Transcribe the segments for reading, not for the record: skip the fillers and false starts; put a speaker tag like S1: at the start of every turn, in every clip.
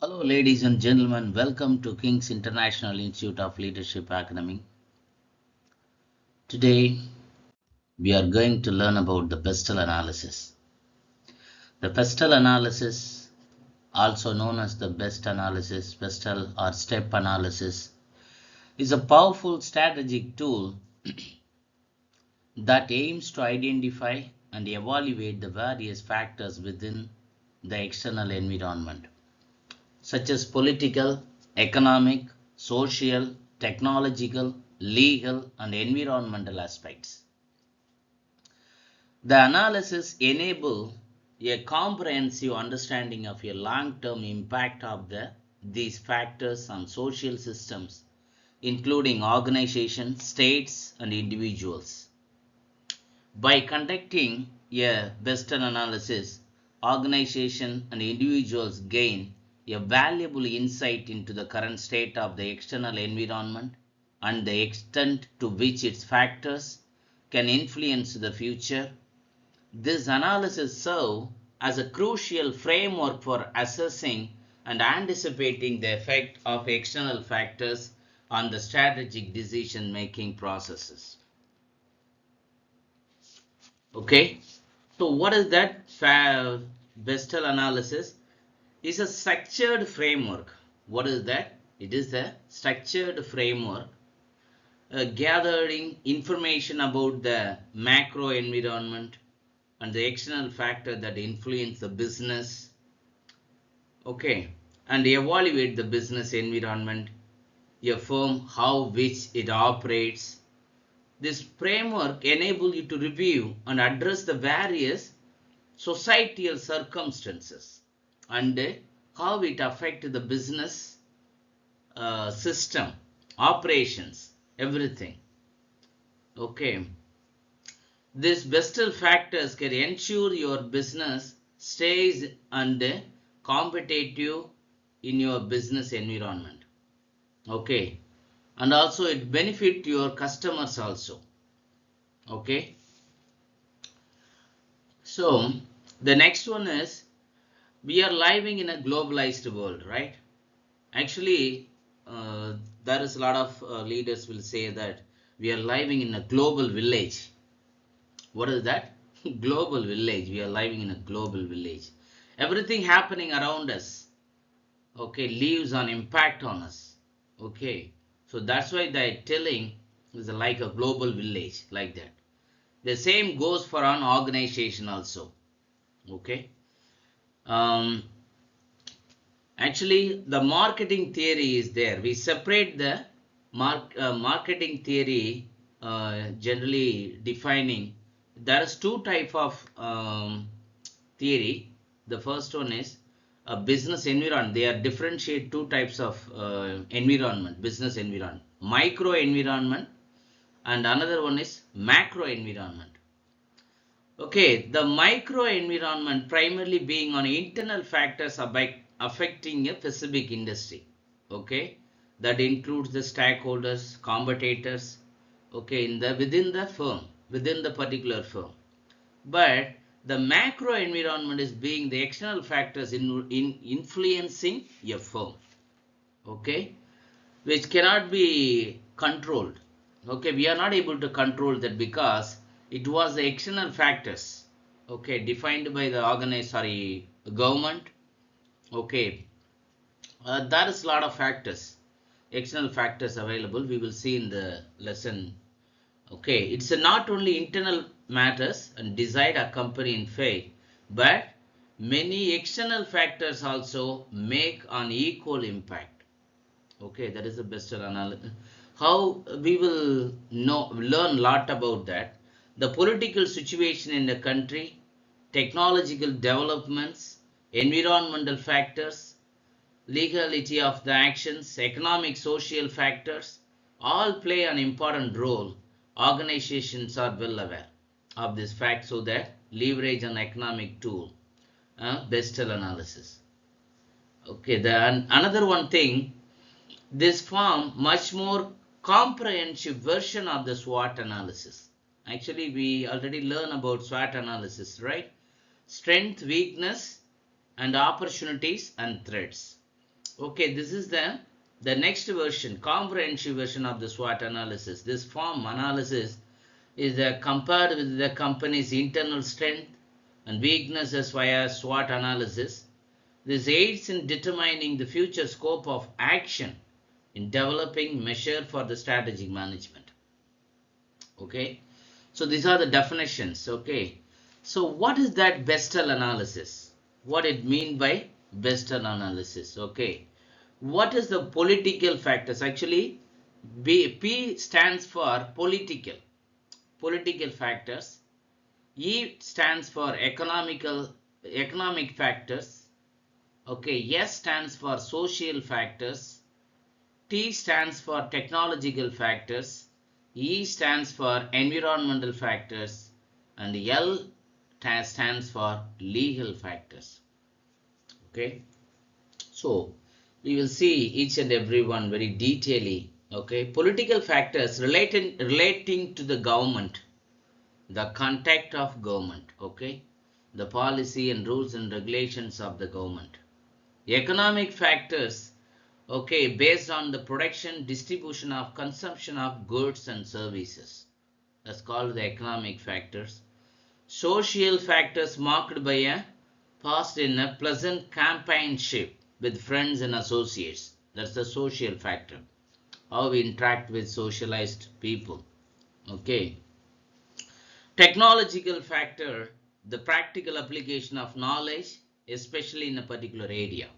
S1: Hello, ladies and gentlemen. Welcome to King's International Institute of Leadership Academy. Today, we are going to learn about the Pestel analysis. The Pestel analysis, also known as the BEST analysis, Pestel or step analysis, is a powerful strategic tool that aims to identify and evaluate the various factors within the external environment, such as political, economic, social, technological, legal, and environmental aspects. The analysis enables a comprehensive understanding of a long-term impact of these factors on social systems, including organizations, states, and individuals. By conducting a Western analysis, organizations and individuals gain a valuable insight into the current state of the external environment and the extent to which its factors can influence the future. This analysis serves as a crucial framework for assessing and anticipating the effect of external factors on the strategic decision-making processes. Okay, so what is that Pestel analysis? Is a structured framework. What is that? It is a structured framework gathering information about the macro environment and the external factor that influence the business. Okay, and evaluate the business environment, a firm, how which it operates. This framework enables you to review and address the various societal circumstances and how it affects the business system, operations, everything. Okay. These Pestel factors can ensure your business stays and competitive in your business environment. Okay. And also it benefits your customers also. Okay. So the next one is, we are living in a globalized world, right? Actually, there is a lot of leaders will say that we are living in a global village. What is that? Global village. We are living in a global village. Everything happening around us, okay, leaves an impact on us. Okay, so that's why they're telling is like a global village, like that. The same goes for an organization also. Okay. Actually, the marketing theory is there. We separate the marketing theory, generally defining. There is two type of theory. The first one is a business environment. They are differentiate two types of environment, business environment. Micro environment and another one is macro environment. Okay, the micro environment primarily being on internal factors affecting a specific industry. Okay, that includes the stakeholders, competitors, okay, within the firm, within the particular firm. But the macro environment is being the external factors in influencing a firm. Okay, which cannot be controlled. Okay, we are not able to control that because it was the external factors, okay, defined by the government. Okay, there is a lot of factors, external factors available. We will see in the lesson. Okay, it's not only internal matters and decide a company in faith, but many external factors also make an equal impact. Okay, that is the best analysis. How we will learn a lot about that. The political situation in the country, technological developments, environmental factors, legality of the actions, economic, social factors, all play an important role. Organizations are well aware of this fact, so that leverage an economic tool, Pestel analysis. Okay, then another one thing, this form much more comprehensive version of the SWOT analysis. Actually, we already learned about SWOT analysis, right? Strength, weakness, and opportunities and threats. Okay, this is the next version, comprehensive version of the SWOT analysis. This form analysis is compared with the company's internal strength and weaknesses via SWOT analysis. This aids in determining the future scope of action in developing measure for the strategic management. Okay, so these are the definitions. Okay, so what is that Pestel analysis? What it mean by Pestel analysis? Okay, what is the political factors? Actually, P stands for political factors. E stands for economic factors. Okay, S stands for social factors. T stands for technological factors. E stands for environmental factors. And L stands for legal factors. Okay, so we will see each and every one very detailedly. Okay, political factors relating to the government, the contact of government. Okay, the policy and rules and regulations of the government. Economic factors, okay, based on the production, distribution of consumption of goods and services. That's called the economic factors. Social factors marked by a past in a pleasant companionship with friends and associates. That's the social factor. How we interact with socialized people. Okay. Technological factor, the practical application of knowledge, especially in a particular area.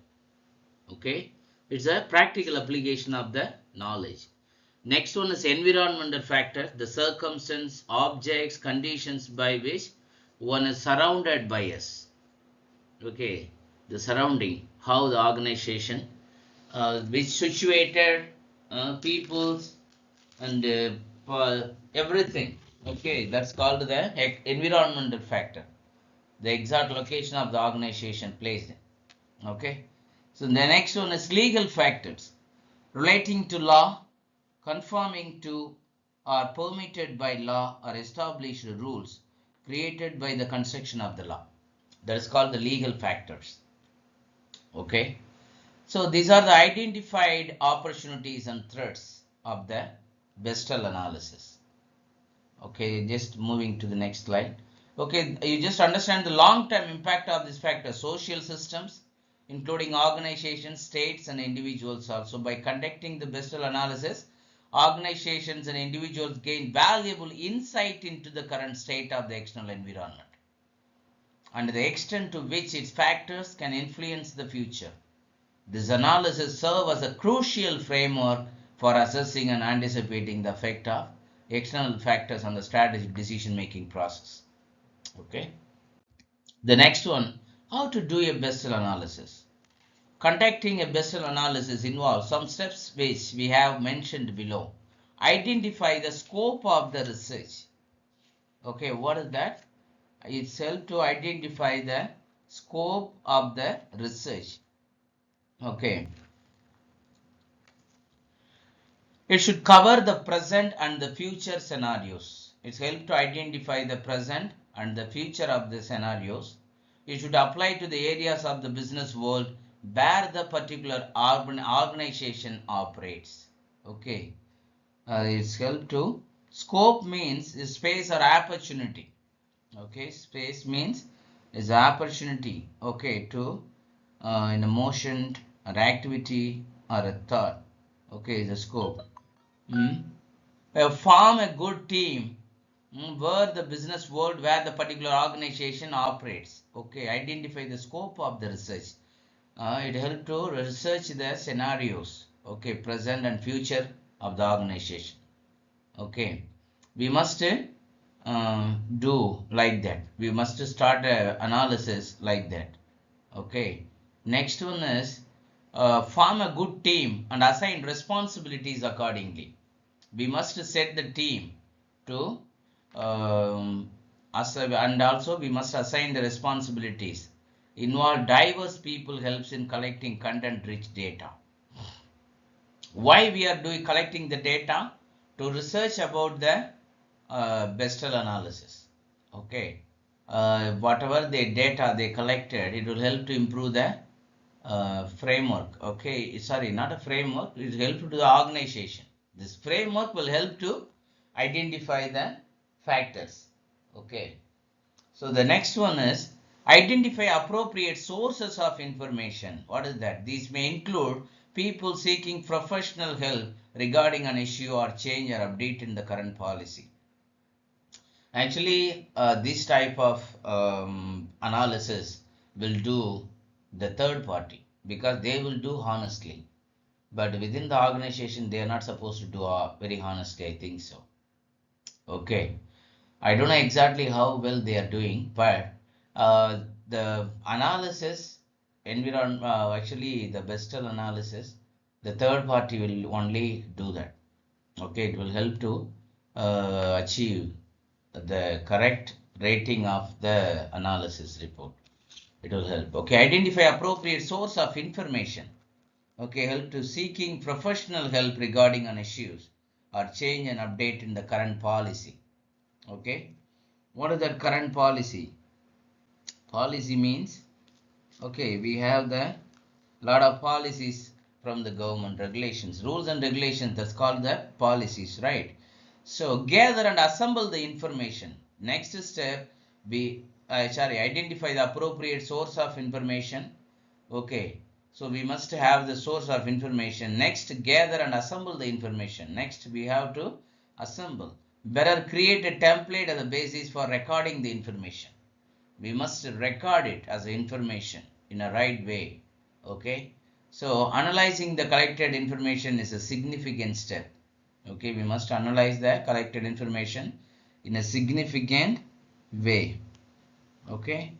S1: Okay, it's a practical application of the knowledge. Next one is environmental factor, the circumstance, objects, conditions by which one is surrounded by us. Okay, the surrounding, how the organization, which situated, peoples, and everything. Okay, that's called the environmental factor, the exact location of the organization placed. Okay, so the next one is legal factors relating to law, conforming to or permitted by law or established rules created by the construction of the law. That is called the legal factors. Okay, so these are the identified opportunities and threats of the Pestel analysis. Okay, just moving to the next slide. Okay, you just understand the long-term impact of this factor, social systems, including organizations, states, and individuals also. By conducting the Pestel analysis, organizations and individuals gain valuable insight into the current state of the external environment and the extent to which its factors can influence the future. This analysis serves as a crucial framework for assessing and anticipating the effect of external factors on the strategic decision-making process. Okay. The next one, how to do a Pestel analysis. Conducting a Pestel analysis involves some steps which we have mentioned below. Identify the scope of the research. Okay, what is that? It's help to identify the scope of the research. Okay. It should cover the present and the future scenarios. It's help to identify the present and the future of the scenarios. It should apply to the areas of the business world where the particular organization operates. Okay. It's help to scope means is space or opportunity. Okay, space means is opportunity. Okay, to in a motion or activity or a thought. Okay, the scope. Form a good team where the business world where the particular organization operates. Okay, identify the scope of the research. It helps to research the scenarios. Okay, present and future of the organization. Okay, we must do like that. We must start analysis like that. Okay, next one is form a good team and assign responsibilities accordingly. We must set the team to and also we must assign the responsibilities. Involve diverse people helps in collecting content rich data. Why we are doing collecting the data? To research about the Pestel analysis. Okay, whatever the data they collected, it will help to improve the framework. Okay, sorry, not a framework. It will help to the organization. This framework will help to identify the factors. Okay. So the next one is identify appropriate sources of information. What is that? These may include people seeking professional help regarding an issue or change or update in the current policy. Actually, this type of analysis will do the third party because they will do honestly. But within the organization, they are not supposed to do very honestly, I think so. Okay. I don't know exactly how well they are doing, but the analysis, actually the Pestel analysis, the third party will only do that. Okay, it will help to achieve the correct rating of the analysis report. It will help. Okay, identify appropriate source of information. Okay, help to seeking professional help regarding an issues or change and update in the current policy. Okay, what is that current policy? Policy means, okay, we have the lot of policies from the government, regulations, rules and regulations, that's called the policies, right? So gather and assemble the information. Next step, identify the appropriate source of information. Okay, so we must have the source of information. Next, gather and assemble the information. Next, we have to assemble. Better create a template as a basis for recording the information. We must record it as information in a right way. Okay, so analyzing the collected information is a significant step. Okay, we must analyze the collected information in a significant way. Okay,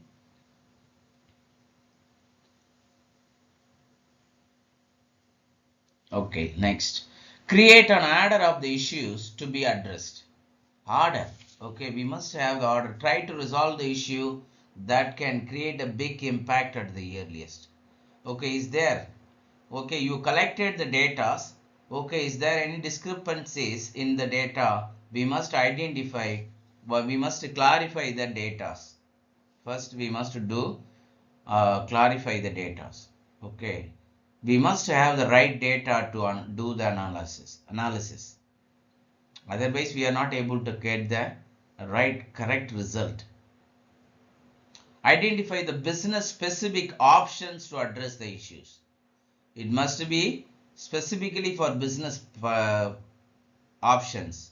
S1: okay, next, create an order of the issues to be addressed. Order. Okay, we must have the order. Try to resolve the issue that can create a big impact at the earliest. Okay, is there? Okay, you collected the data. Okay, is there any discrepancies in the data? We must identify, but we must clarify the data. First, we must do clarify the data. Okay, we must have the right data to do the analysis. Otherwise, we are not able to get the correct result. Identify the business specific options to address the issues. It must be specifically for business options,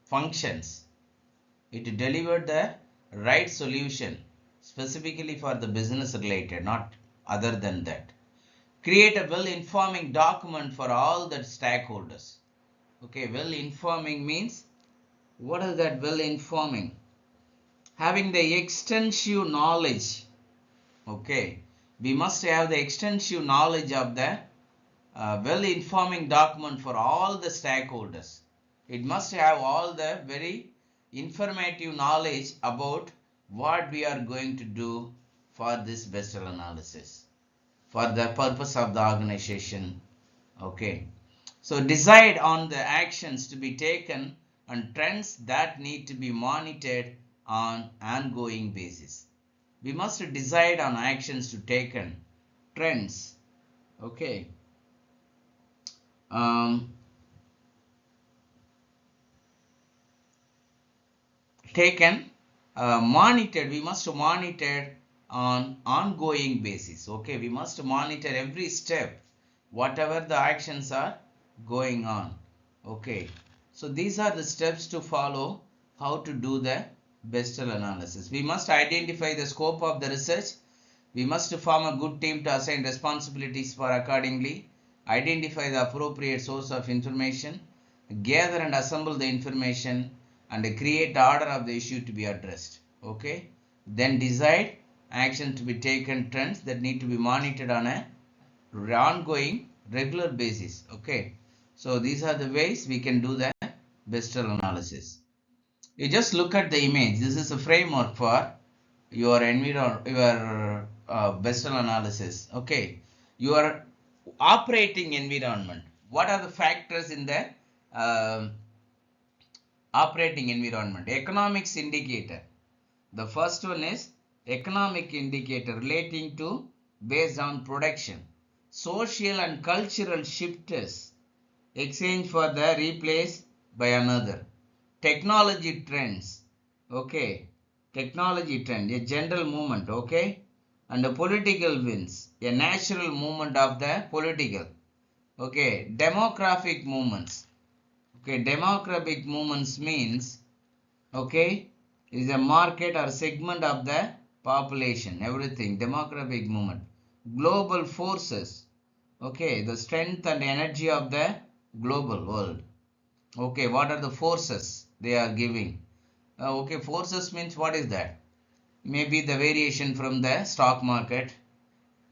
S1: functions. It delivered the right solution specifically for the business related, not other than that. Create a well-informing document for all the stakeholders. Okay, well-informing means, what is that well-informing? Having the extensive knowledge. Okay, we must have the extensive knowledge of the well-informing document for all the stakeholders. It must have all the very informative knowledge about what we are going to do for this Pestel analysis, for the purpose of the organization. Okay, so decide on the actions to be taken and trends that need to be monitored on ongoing basis. We must decide on actions to taken, trends. Okay, taken, monitored. We must monitor on ongoing basis. Okay, we must monitor every step, whatever the actions are going on. Okay, so these are the steps to follow how to do the Pestel analysis. We must identify the scope of the research. We must form a good team to assign responsibilities for accordingly. Identify the appropriate source of information. Gather and assemble the information and create the order of the issue to be addressed. Okay. Then decide action to be taken, trends that need to be monitored on a ongoing regular basis. Okay. So these are the ways we can do the Pestel analysis. You just look at the image. This is a framework for your Pestel analysis. Okay, your operating environment. What are the factors in the operating environment? Economics indicator. The first one is economic indicator relating to based on production. Social and cultural shifts exchange for the replace by another. Technology trends, okay, technology trend, a general movement, okay, and the political wins, a natural movement of the political, okay, demographic movements, okay, demographic movements means, okay, is a market or segment of the population, everything, demographic movement. Global forces, okay, the strength and energy of the global world. Okay, what are the forces they are giving? Okay, forces means what is that? Maybe the variation from the stock market,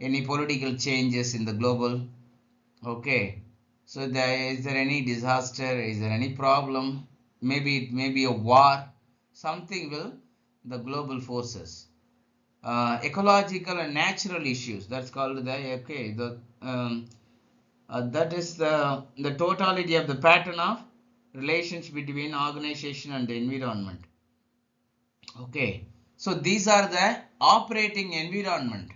S1: any political changes in the global. Okay, so is there any disaster? Is there any problem? Maybe it may be a war. Something will the global forces. Ecological and natural issues. That's called the okay. That is the totality of the pattern of relationship between organization and the environment. Okay, so these are the operating environment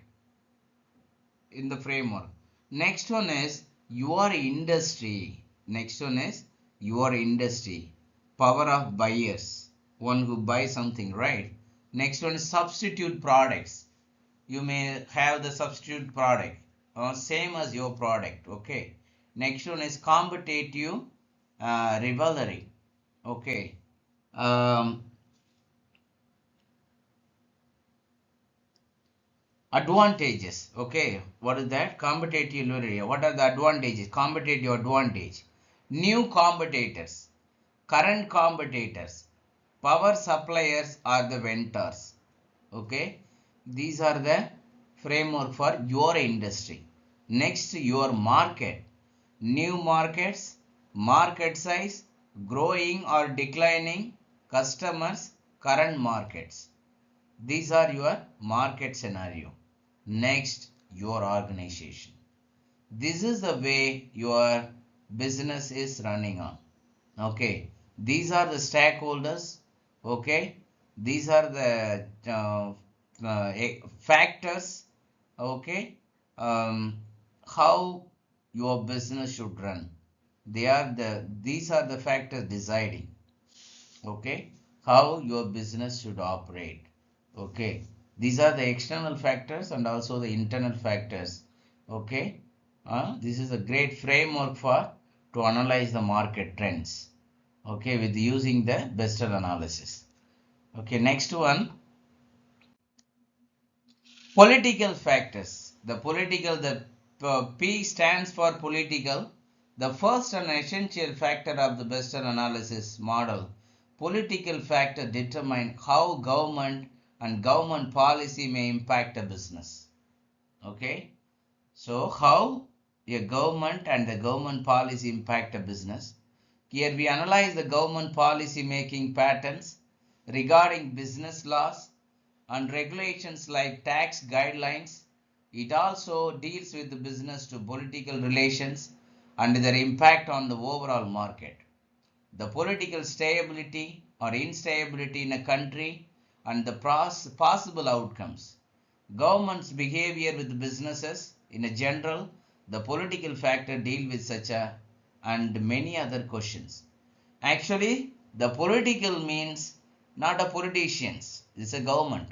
S1: in the framework. Next one is your industry. Next one is your industry. Power of buyers. One who buys something, right? Next one is substitute products. You may have the substitute product same as your product. Okay. Next one is competitive rivalry. Okay. Um, Advantages. Okay, what is that? Competitive area. What are the advantages? Competitive advantage. New competitors, current competitors, power suppliers are the vendors. Okay, these are the framework for your industry. Next, your market. New markets, market size, growing or declining, customers, current markets. These are your market scenario. Next, your organization. This is the way your business is running on. Okay. These are the stakeholders. Okay. These are the factors. Okay. How your business should run. These are the factors deciding. Okay. How your business should operate. Okay, these are the external factors and also the internal factors. Okay, this is a great framework for to analyze the market trends. Okay, with using the Pestel analysis. Okay, next one, political factors. The P stands for political. The first and essential factor of the Pestel analysis model. Political factor determine how government and government policy may impact a business. Okay, so how a government and the government policy impact a business. Here we analyze the government policy making patterns regarding business laws and regulations like tax guidelines. It also deals with the business to political relations and their impact on the overall market. The political stability or instability in a country and the possible outcomes. Government's behavior with businesses in a general, the political factor deal with such a and many other questions. Actually, the political means not a politicians, it's a government.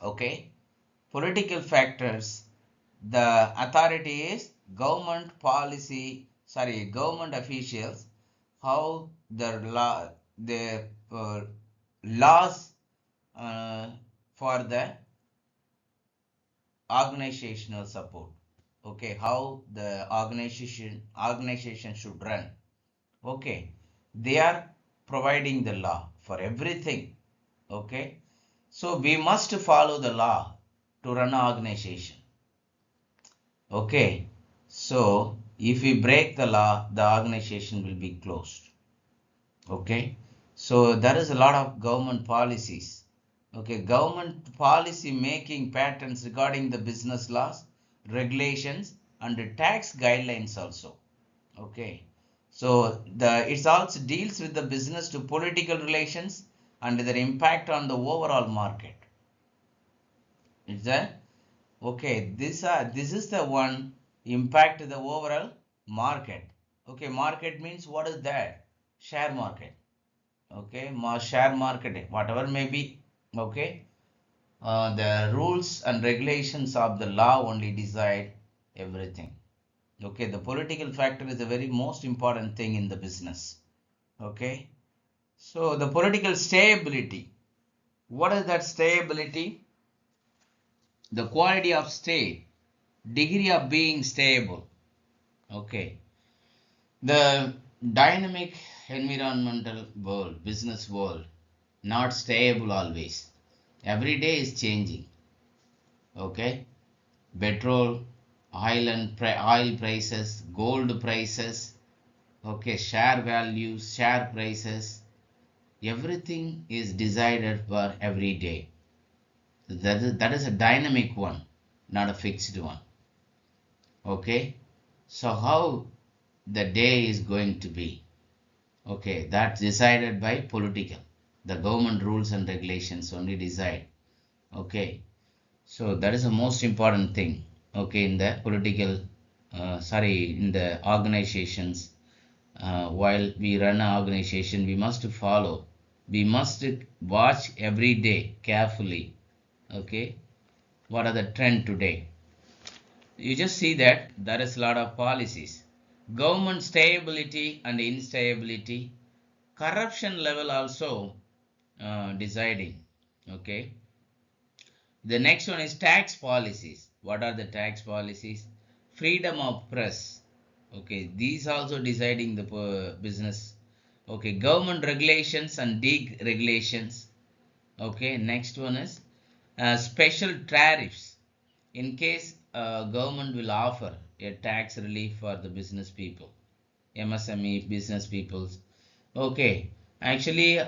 S1: Okay, political factors, the authority is government policy, government officials, how the laws for the organizational support. Okay, how the organization should run. Okay, they are providing the law for everything. Okay, so we must follow the law to run an organization. Okay, so if we break the law, the organization will be closed. Okay, so there is a lot of government policies. Okay, government policy making patterns regarding the business laws, regulations, and the tax guidelines also. Okay, so it also deals with the business to political relations and their impact on the overall market. It's a Okay, this is the one impact the overall market. Okay, market means what is that? Share market. Okay, share market, whatever may be. Okay, the rules and regulations of the law only decide everything. Okay, the political factor is the very most important thing in the business. Okay, so the political stability, what is that stability? The quality of state, degree of being stable. Okay, the dynamic environmental world, business world, not stable always. Every day is changing. Okay, petrol, oil prices, gold prices, okay, share values, share prices, everything is decided for every day. That is a dynamic one, not a fixed one. Okay, so how the day is going to be? Okay, that's decided by political. The government rules and regulations only decide. Okay, so that is the most important thing. Okay, in the political, in the organizations, while we run an organization, we must follow. We must watch every day carefully. Okay, what are the trend today? You just see that there is a lot of policies. Government stability and instability, corruption level also deciding. Okay, the next one is tax policies. What are the tax policies? Freedom of press. Okay, these also deciding the business. Okay, government regulations and deregulations. Okay, next one is special tariffs. In case government will offer a tax relief for the business people, MSME business peoples. Okay, actually,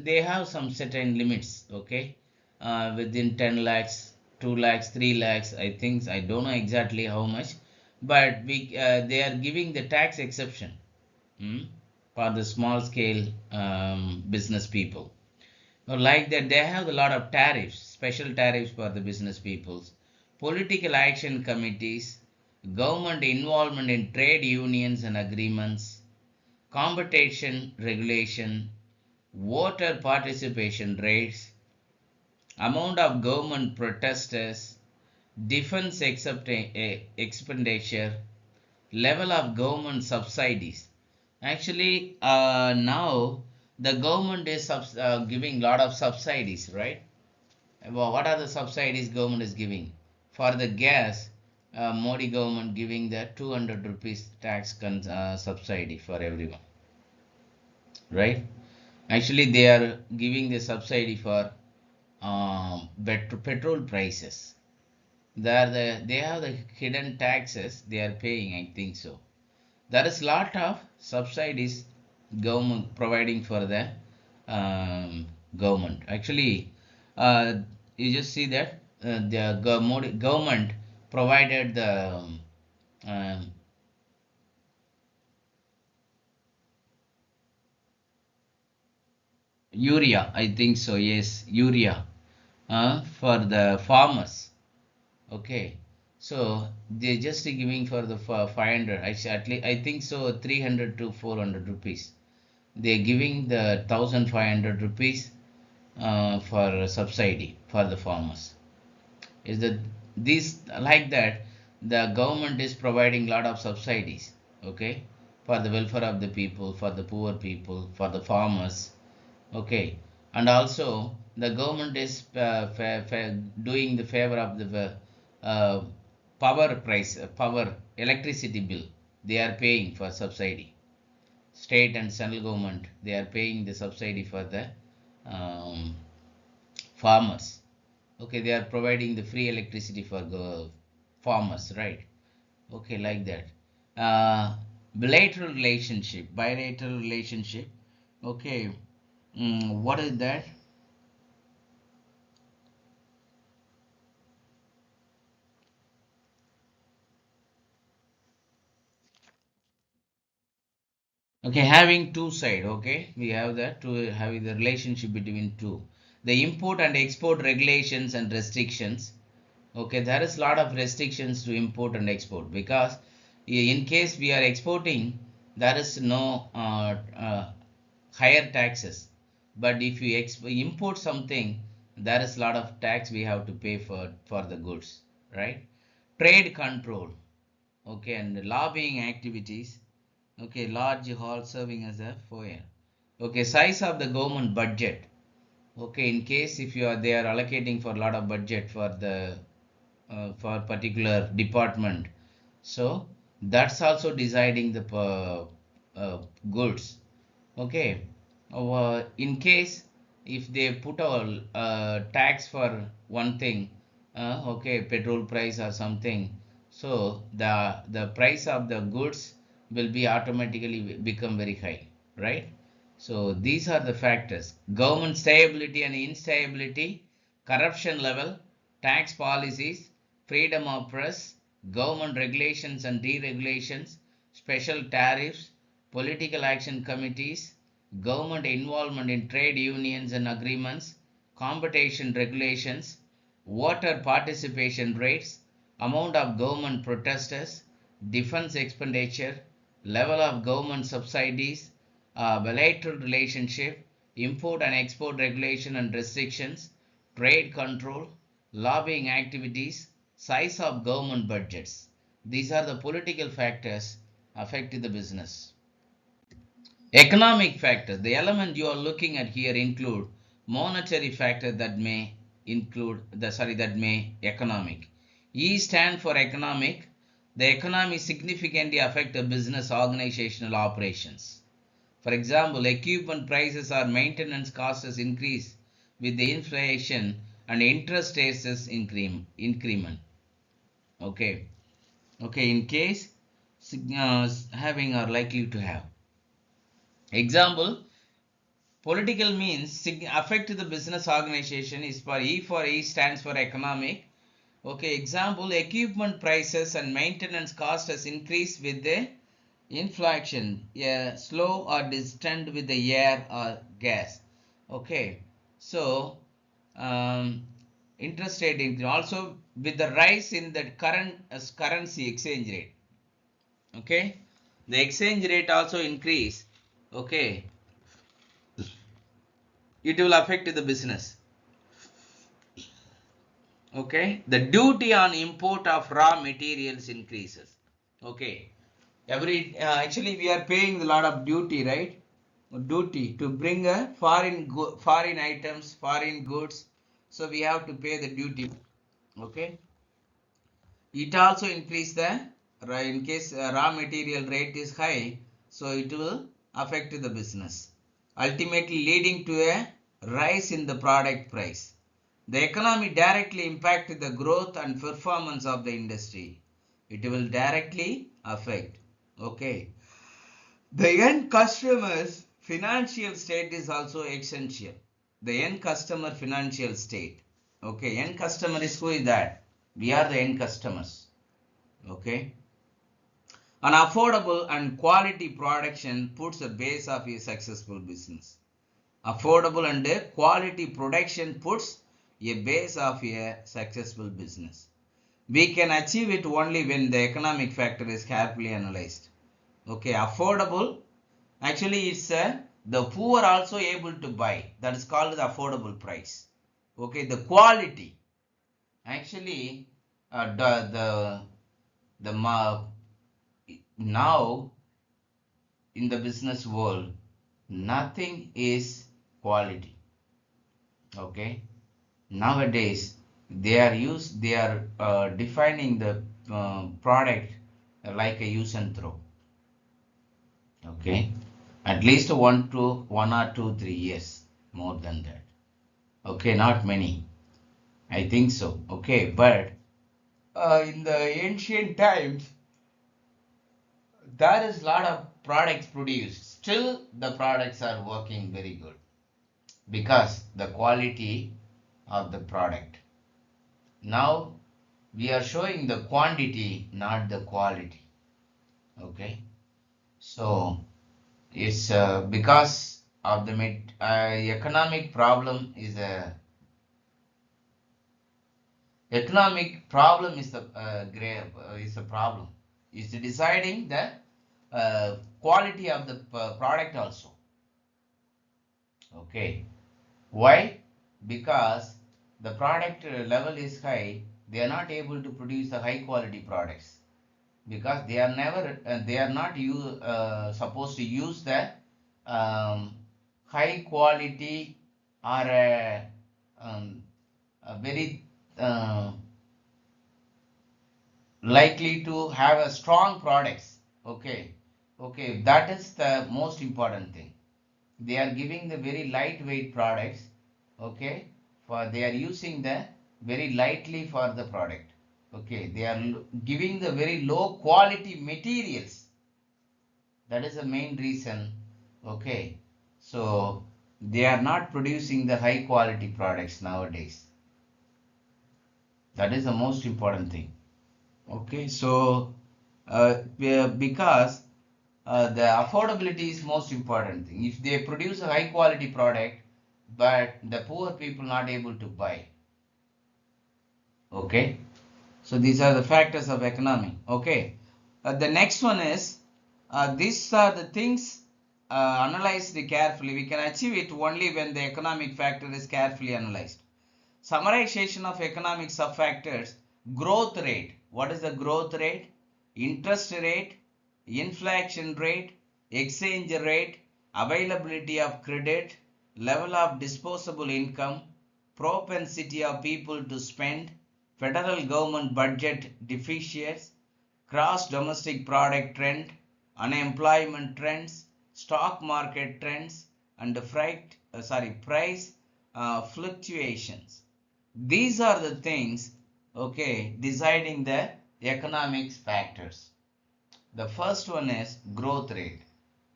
S1: they have some certain limits. Okay, within 10 lakhs, 2 lakhs, 3 lakhs. I don't know exactly how much, but they are giving the tax exception, hmm, for the small scale business people. Like that, they have a lot of tariffs, special tariffs for the business peoples, political action committees, government involvement in trade unions and agreements, competition regulation, voter participation rates, amount of government protesters, defense expenditure, level of government subsidies. Actually, now the government is giving lot of subsidies, right? Well, what are the subsidies government is giving? For the gas, Modi government giving the 200 rupees tax subsidy for everyone, right? Actually, they are giving the subsidy for petrol prices. They have the hidden taxes they are paying. I think so. There is lot of subsidies government providing for the government. Actually, uh, you just see that the government provided the um, urea. I think so. Yes, urea for the farmers. Okay, so they're just giving for the 500. At least I think so 300 to 400 rupees. They're giving the 1500 rupees for subsidy for the farmers. Is that this like that? The government is providing lot of subsidies. Okay, for the welfare of the people, for the poor people, for the farmers. Okay, and also the government is doing the favor of the power price, power electricity bill. They are paying for subsidy. State and central government they are paying the subsidy for the um, farmers. Okay, they are providing the free electricity for the farmers, right? Okay, like that. Bilateral relationship. Okay, what is that? Okay, having two side. Okay, we have that to having the relationship between two. The import and export regulations and restrictions. Okay, there is a lot of restrictions to import and export, because in case we are exporting, there is no higher taxes. But if you import something, there is a lot of tax we have to pay for the goods, right? Trade control, okay, and lobbying activities, okay, large hall serving as a foyer. Okay, size of the government budget. Okay, in case if you are they are allocating for a lot of budget for particular department, so that's also deciding the goods. Okay, in case if they put a tax for one thing, okay, petrol price or something, so the price of the goods will be automatically become very high, right? So these are the factors: government stability and instability, corruption level, tax policies, freedom of press, government regulations and deregulations, special tariffs, political action committees, government involvement in trade unions and agreements, competition regulations, voter participation rates, amount of government protesters, defense expenditure, level of government subsidies, bilateral relationship, import and export regulation and restrictions, trade control, lobbying activities, size of government budgets. These are the political factors affecting the business. Economic factors. The element you are looking at here include monetary factors that may economic. E stand for economic. The economy significantly affect the business organizational operations. For example, equipment prices or maintenance costs increase with the inflation and interest rates increment. Okay. Okay. In case having or likely to have. Example, political means affect the business organization is for E stands for economic. Okay, example, equipment prices and maintenance cost has increased with the inflation, yeah, slow or distant with the air or gas. Okay, so interest rate increase also with the rise in the current currency exchange rate. Okay, the exchange rate also increase. Okay, it will affect the business. Okay, the duty on import of raw materials increases. Okay, actually we are paying a lot of duty, right? Duty to bring a foreign items, foreign goods, so we have to pay the duty. Okay, it also increase the in case raw material rate is high, so it will affect the business, ultimately leading to a rise in the product price. The economy directly impacts the growth and performance of the industry. It will directly affect. Okay. The end customer's financial state is also essential. The end customer financial state. Okay. End customer is who is that? We are the end customers. Okay. An affordable and quality production puts a base of a successful business. Affordable and quality production puts a base of a successful business. We can achieve it only when the economic factor is carefully analyzed. Okay, affordable, actually it's the poor also able to buy. That is called the affordable price. Okay, the quality, actually the now in the business world, nothing is quality. Okay, nowadays they are defining the product like a use and throw. Okay, at least 1 or 2 3 years, more than that. Okay, not many, I think so. Okay, but in the ancient times there is a lot of products produced, still the products are working very good because the quality of the product. Now we are showing the quantity, not the quality. Okay, so it's because of the economic problem is a Economic problem is the is the problem. Is deciding the quality of the product also. Okay. Why? Because the product level is high, they are not able to produce the high quality products because they are never they are not supposed to use the high quality or a very likely to have a strong products. Okay, okay, that is the most important thing. They are giving the very lightweight products. Okay, for they are using the very lightly for the product. Okay, they are giving the very low quality materials. That is the main reason. Okay, so they are not producing the high quality products nowadays. That is the most important thing. Okay, so because the affordability is most important thing. If they produce a high quality product, but the poor people not able to buy. Okay, so these are the factors of economy. Okay, the next one is these are the things analyzed carefully. We can achieve it only when the economic factor is carefully analyzed. Summarization of economic subfactors. Growth rate. What is the growth rate? Interest rate, inflation rate, exchange rate, availability of credit, level of disposable income, propensity of people to spend, federal government budget deficits, gross domestic product trend, unemployment trends, stock market trends, and price fluctuations. These are the things, okay, deciding the economics factors. The first one is growth rate.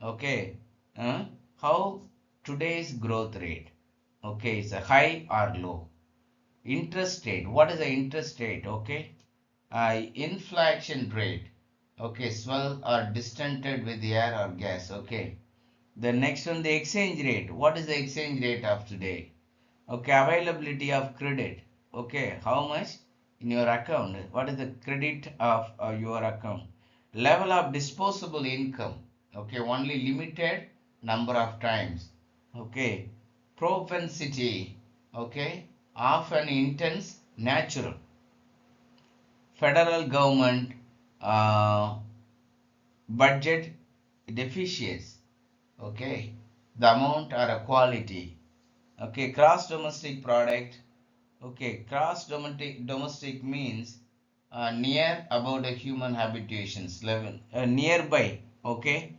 S1: Okay, how today's growth rate? Okay, it's a high or low. Interest rate. What is the interest rate? Okay, inflation rate. Okay, swell or distanted with air or gas. Okay, the next one, the exchange rate. What is the exchange rate of today? Okay, availability of credit. Okay, how much in your account? What is the credit of your account? Level of disposable income. Okay, only limited number of times. Okay, propensity. Okay, often intense, natural. Federal government budget deficits. Okay, the amount or a quality. Okay, gross domestic product. Okay, gross domestic means near about a human habitations level, nearby. Okay,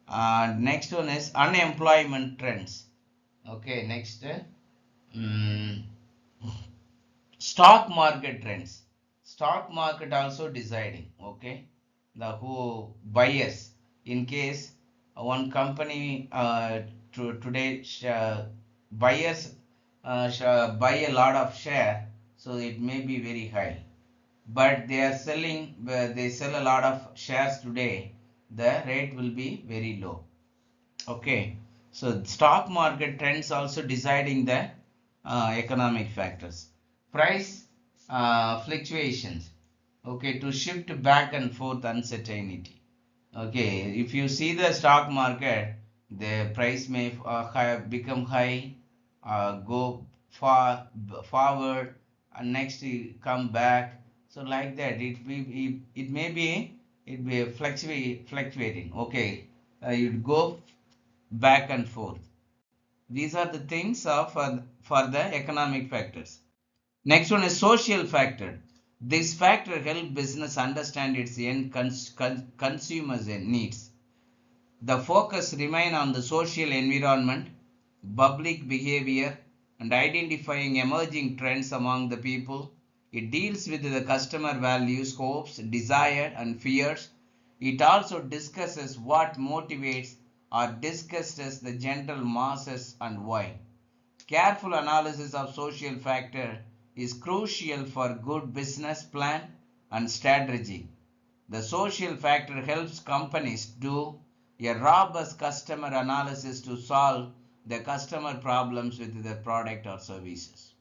S1: next one is unemployment trends. Okay, next um, stock market trends. Stock market also deciding. Okay, the who buyers in case one company today buyers buy a lot of share, so it may be very high, but they are selling they sell a lot of shares today, the rate will be very low. Okay, so stock market trends also deciding the economic factors. Price fluctuations. Okay, to shift back and forth uncertainty. Okay, if you see the stock market, the price may become high, go forward, and next come back. So like that, it may be fluctuating. Okay, you go back and forth. These are the things for the economic factors. Next one is social factor. This factor help business understand its end consumers' needs. The focus remain on the social environment, public behavior, and identifying emerging trends among the people. It deals with the customer values, hopes, desire, and fears. It also discusses what motivates or discusses the general masses and why. Careful analysis of social factor is crucial for good business plan and strategy. The social factor helps companies do a robust customer analysis to solve the customer problems with their product or services.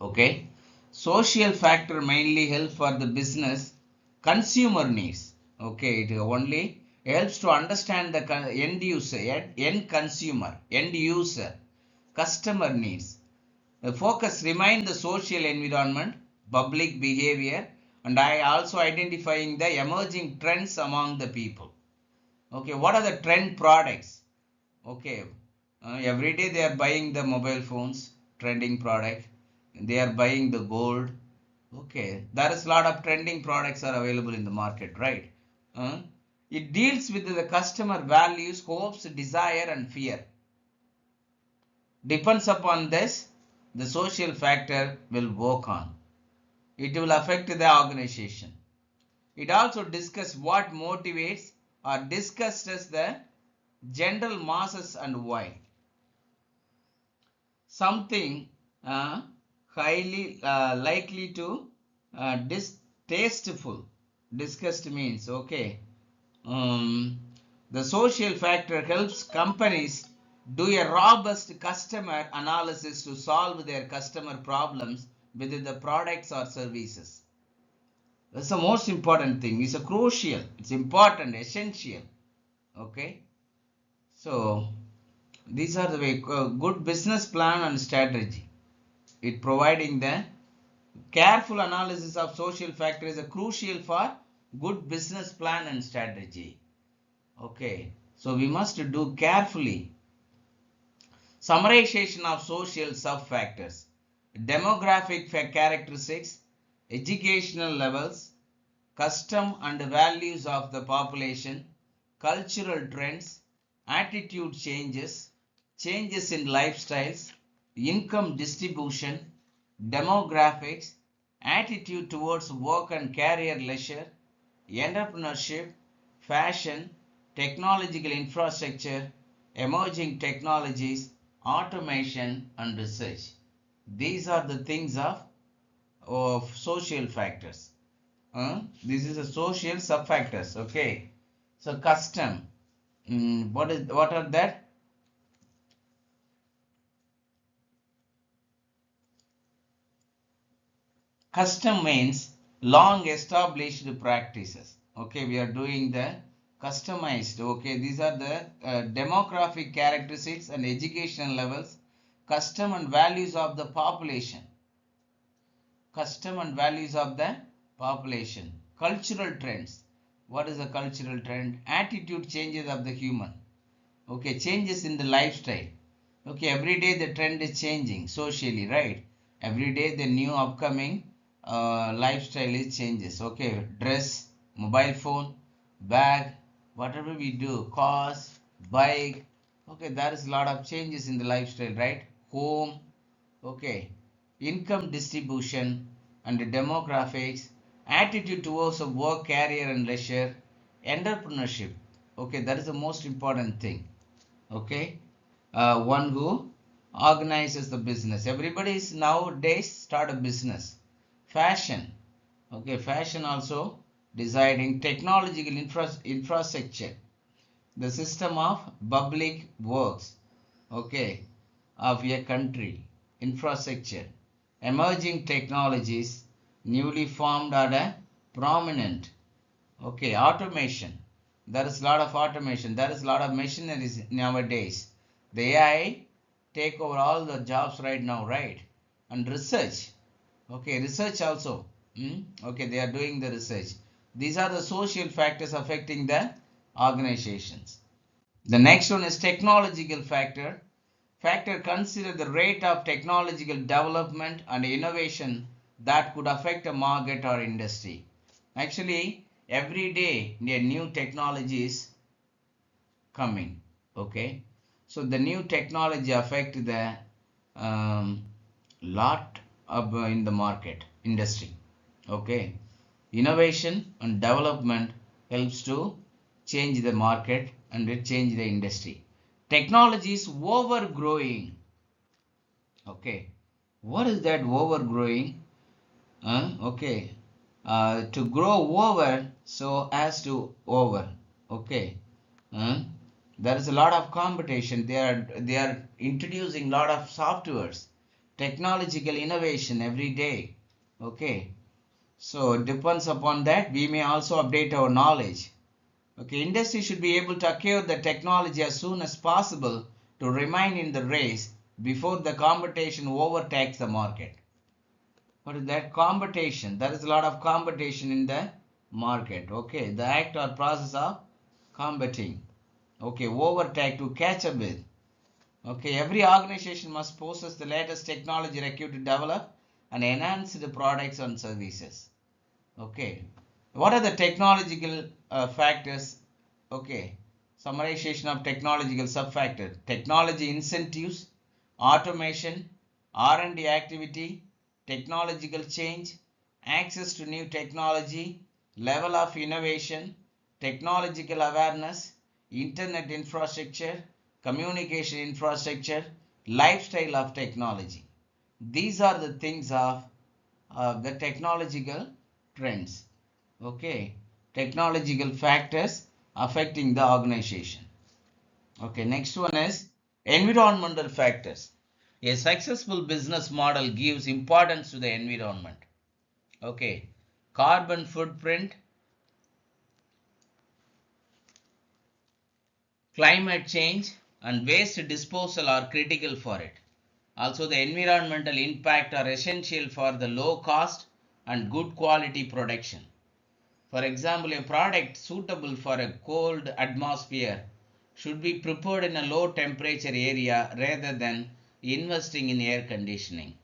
S1: Okay. Social factor mainly help for the business consumer needs. Okay, it only helps to understand the end user, end consumer, end user, customer needs. The focus remain the social environment, public behavior, and I also identifying the emerging trends among the people. Okay, what are the trend products? Okay, every day they are buying the mobile phones, trending product. They are buying the gold. Okay, there is a lot of trending products are available in the market, right? Uh, it deals with the customer values, hopes, desire, and fear. Depends upon this, the social factor will work on. It will affect the organization. It also discusses what motivates or discusses the general masses and why. Something uh, highly likely to distasteful. Disgust means okay. Um, the social factor helps companies do a robust customer analysis to solve their customer problems with the products or services. That's the most important thing. It's a crucial. It's important, essential. Okay. So these are the way good business plan and strategy. It providing the careful analysis of social factors is crucial for good business plan and strategy. Okay, so we must do carefully. Summarization of social sub-factors, demographic characteristics, educational levels, custom and values of the population, cultural trends, attitude changes, changes in lifestyles, income distribution, demographics, attitude towards work and career leisure, entrepreneurship, fashion, technological infrastructure, emerging technologies, automation, and research. These are the things of social factors. This is a social sub-factors. Okay. So custom. What are that? Custom means long established practices. Okay, we are doing the customized. Okay, these are the demographic characteristics and education levels, custom and values of the population. Custom and values of the population. Cultural trends. What is a cultural trend? Attitude changes of the human. Okay, changes in the lifestyle. Okay, every day the trend is changing socially, right? Every day the new upcoming lifestyle is changes. Okay, dress, mobile phone, bag, whatever we do, cars, bike. Okay, there is a lot of changes in the lifestyle, right? Home. Okay, income distribution and the demographics, attitude towards work, career, and leisure, entrepreneurship. Okay, that is the most important thing. Okay, one who organizes the business. Everybody is nowadays start a business. Fashion. Okay, fashion also deciding technological infrastructure, the system of public works. Okay, of a country, infrastructure, emerging technologies, newly formed or prominent. Okay, automation. There is a lot of automation. There is a lot of machineries nowadays. The AI take over all the jobs right now, right? And research. Okay, research also. Okay, they are doing the research. These are the social factors affecting the organizations. The next one is technological factor. Factor consider the rate of technological development and innovation that could affect a market or industry. Actually, every day a new technology is coming. Okay, so the new technology affect the lot of in the market industry. Okay, innovation and development helps to change the market and change the industry. Technology is overgrowing. Okay, what is that overgrowing? Okay, to grow over so as to over. Okay, there is a lot of competition. They are introducing lot of softwares, technological innovation every day. Okay, so it depends upon that. We may also update our knowledge. Okay, industry should be able to acquire the technology as soon as possible to remain in the race before the competition overtakes the market. What is that? Competition. There is a lot of competition in the market. Okay, the act or process of combating. Okay, overtake, to catch up with. Okay, every organization must possess the latest technology required to develop and enhance the products and services. Okay, what are the technological factors? Okay, summarization of technological subfactor: technology incentives, automation, R&D activity, technological change, access to new technology, level of innovation, technological awareness, internet infrastructure, communication infrastructure, lifestyle of technology. These are the things of the technological trends. Okay, technological factors affecting the organization. Okay, next one is environmental factors. A successful business model gives importance to the environment. Okay, carbon footprint, climate change, and waste disposal are critical for it. Also, the environmental impact are essential for the low cost and good quality production. For example, a product suitable for a cold atmosphere should be prepared in a low temperature area rather than investing in air conditioning.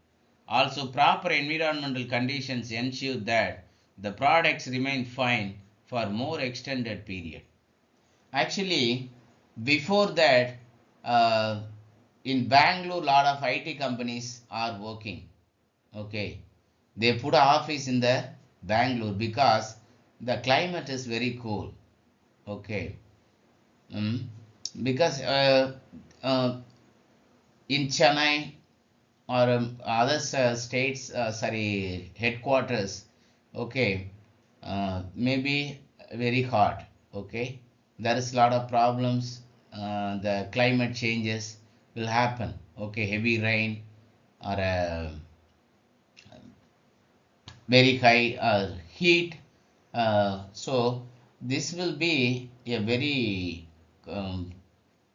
S1: Also, proper environmental conditions ensure that the products remain fine for more extended period. Actually, before that, uh, in Bangalore, lot of IT companies are working. Okay, they put an office in the Bangalore because the climate is very cool. Okay, mm. Because in Chennai or other states, sorry, headquarters, okay, maybe very hot. Okay, there is a lot of problems. The climate changes will happen. Okay, heavy rain or very high heat. So this will be a very um,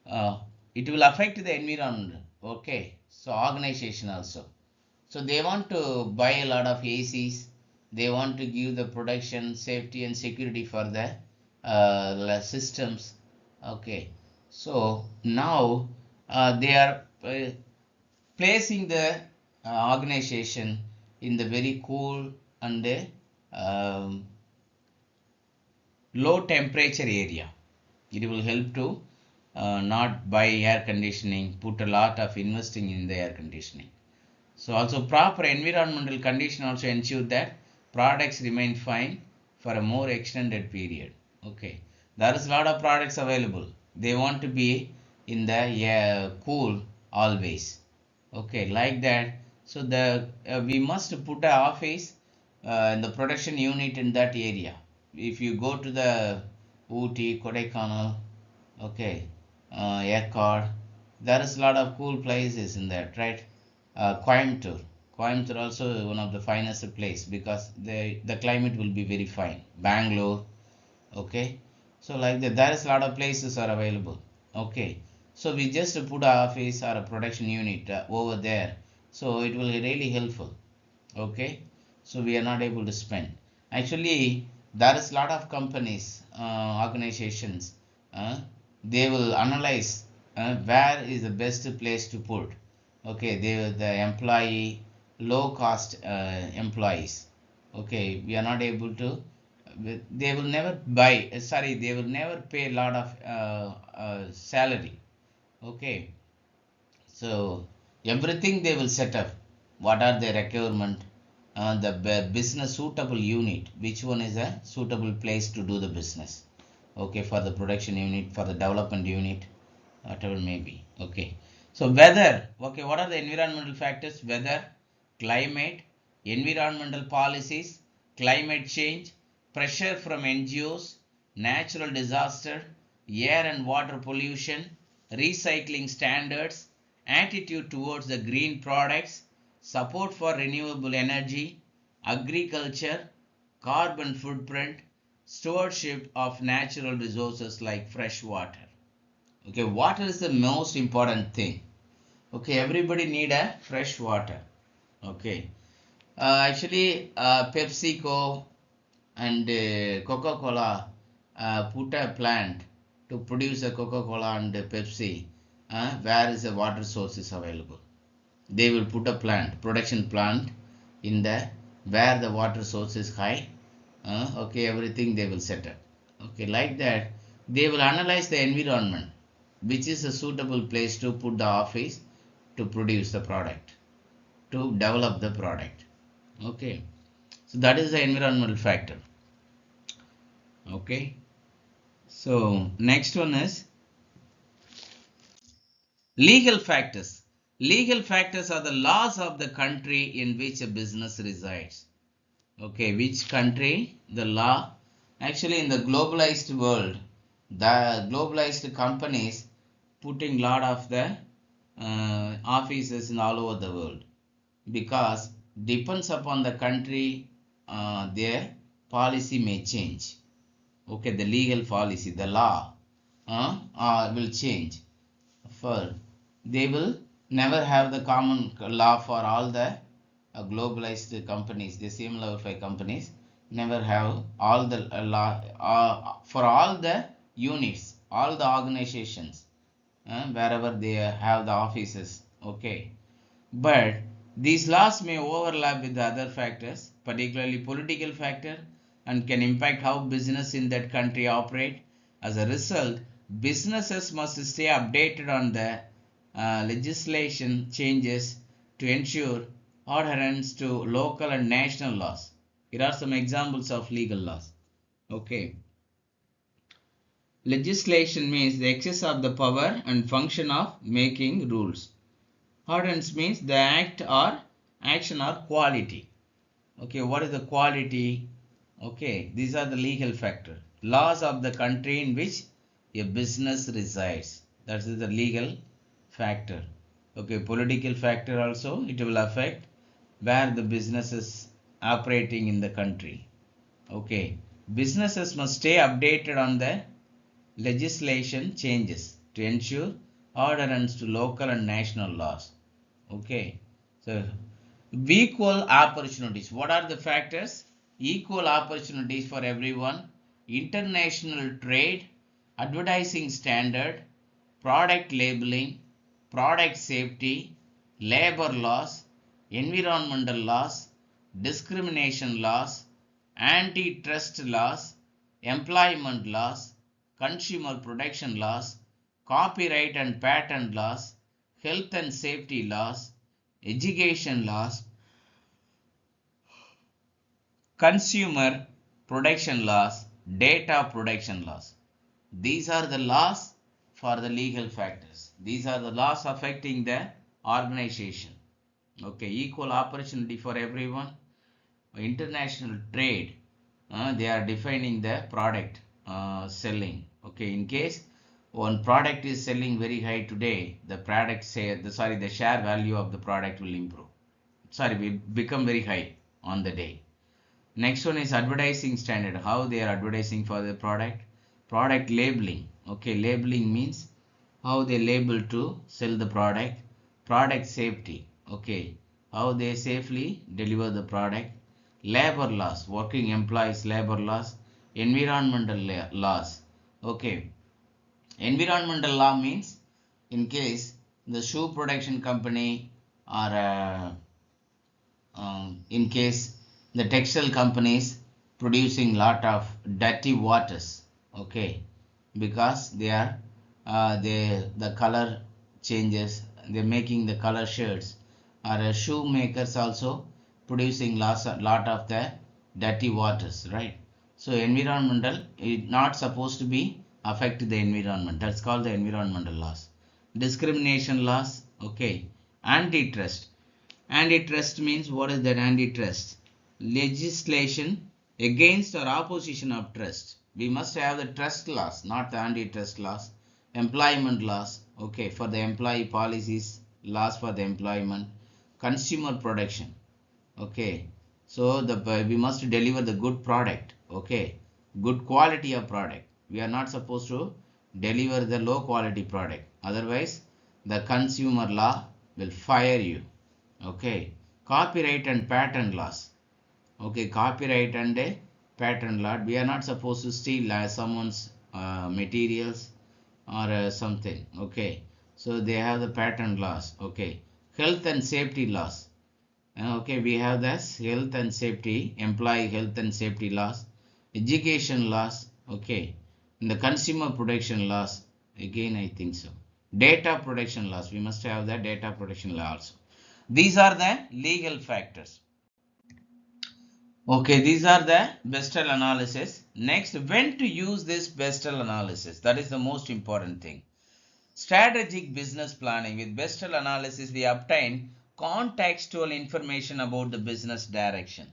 S1: uh, it will affect the environment. Okay, so organization also. So they want to buy a lot of ACs. They want to give the production safety and security for the systems. Okay, so now they are placing the organization in the very cool and low temperature area. It will help to not buy air conditioning, put a lot of investing in the air conditioning. So also proper environmental condition also ensure that products remain fine for a more extended period. Okay, there is a lot of products available. They want to be in the cool always. Okay, like that. So the we must put a office in the production unit in that area. If you go to the Ooty, Kodaikanal, okay, Yerkod, there is a lot of cool places in that, right? Coimbatore. Coimbatore also one of the finest place because the climate will be very fine. Bangalore, okay. So like that, there is a lot of places are available. Okay. So we just put our office or a production unit over there. So it will be really helpful. Okay. So we are not able to spend. Actually, there is a lot of companies, organizations. Uh, they will analyze where is the best place to put. Okay, the employee low cost employees. Okay, we are not able to. They will never buy. Sorry, they will never pay a lot of salary. Okay, so everything they will set up. What are the requirement? The business suitable unit. Which one is a suitable place to do the business? Okay, for the production unit, for the development unit, whatever may be. Okay, so weather. Okay, what are the environmental factors? Weather, climate, environmental policies, climate change, pressure from NGOs, natural disaster, air and water pollution, recycling standards, attitude towards the green products, support for renewable energy, agriculture, carbon footprint, stewardship of natural resources like fresh water. Okay, water is the most important thing. Okay, everybody need a fresh water. Okay, PepsiCo and Coca-Cola put a plant to produce a Coca-Cola and Pepsi. Where is the water source is available? They will put a production plant in the where the water source is high. Okay, everything they will set up. Okay, like that they will analyze the environment, which is a suitable place to put the office to produce the product, to develop the product. Okay, so that is the environmental factor. Okay, so next one is legal factors. Legal factors are the laws of the country in which a business resides. Okay, which country? The law. Actually, in the globalized world, the globalized companies putting lot of the offices in all over the world, because depends upon the country, their policy may change. Okay, the legal policy, the law will change. For they will never have the common law for all the globalized companies. The same level 5 companies never have all the law for all the units, all the organizations, wherever they have the offices. Okay, but these laws may overlap with the other factors, particularly political factor, and can impact how business in that country operate. As a result, businesses must stay updated on the legislation changes to ensure adherence to local and national laws. Here are some examples of legal laws. Okay. Legislation means the excess of the power and function of making rules. Adherence means the act or action or quality. Okay, what is the quality? Okay, these are the legal factor. Laws of the country in which a business resides. That is the legal factor. Okay, political factor also, it will affect where the business is operating in the country. Okay, businesses must stay updated on the legislation changes to ensure adherence to local and national laws. Okay, so equal opportunities. What are the factors? Equal opportunities for everyone, international trade, advertising standard, product labeling, product safety, labor laws, environmental laws, discrimination laws, antitrust laws, employment laws, consumer protection laws, copyright and patent laws, health and safety laws, education laws, consumer protection laws, data protection laws. These are the laws for the legal factors. These are the laws affecting the organization. Okay, equal opportunity for everyone. International trade, they are defining the product selling. Okay, in case one product is selling very high today, the product the share value of the product will improve. Will become very high on the day. Next one is advertising standard. How they are advertising for the product. Product labeling. Okay, labeling means how they label to sell the product. Product safety. Okay, how they safely deliver the product. Labor laws, working employees labor laws. Environmental laws. Okay, environmental law means in case the shoe production company or in case the textile companies producing lot of dirty waters. Okay, because they are the color changes, they're making the color shirts, or shoemakers also producing lot of the dirty waters, right? So environmental is not supposed to be affect the environment. That's called the environmental laws. Discrimination laws. Okay, antitrust. Antitrust means, what is that? Antitrust legislation against or opposition of trust. We must have the trust laws, not the antitrust laws. Employment laws. Okay, for the employee policies, laws for the employment. Consumer protection. Okay, So we must deliver the good product, okay, good quality of product. We are not supposed to deliver the low quality product. Otherwise, the consumer law will fire you. Okay, copyright and patent laws. Okay, copyright and patent law. We are not supposed to steal someone's materials or something. Okay, so they have the patent laws. Okay, health and safety laws. Okay, we have this health and safety, employee health and safety laws, education laws, okay, and the consumer protection laws, again I think so. Data protection laws, we must have the data protection law also. These are the legal factors. Okay, these are the Pestel analysis. Next, when to use this Pestel analysis? That is the most important thing. Strategic business planning. With Pestel analysis, we obtain contextual information about the business direction.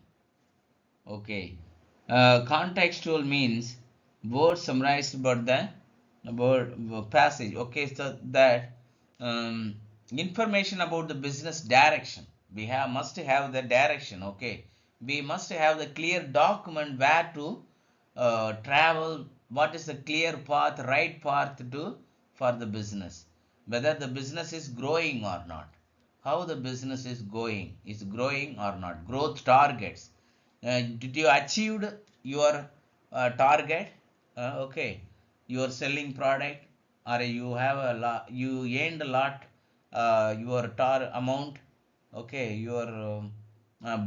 S1: Okay. Contextual means words summarized about the passage. Okay, so that information about the business direction. We must have the direction. Okay, we must have the clear document where to travel. What is the clear path, right path to for the business? Whether the business is growing or not, how the business is growing or not, growth targets. Did you achieved your target? Okay, your selling product, or you have a lot, you earned a lot, your tar amount. Okay, your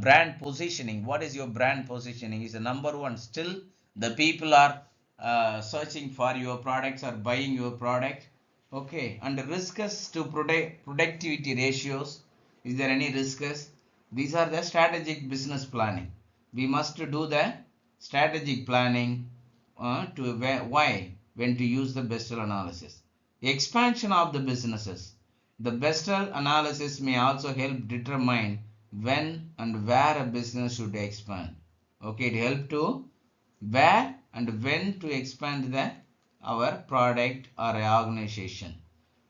S1: brand positioning. What is your brand positioning? Is the number one. Still, the people are searching for your products or buying your product. Okay, and the risks to productivity ratios. Is there any risks? These are the strategic business planning. We must do the strategic planning to why when to use the Pestel analysis. Expansion of the businesses. The Pestel analysis may also help determine when and where a business should expand. Okay, it help to where and when to expand our product or organization.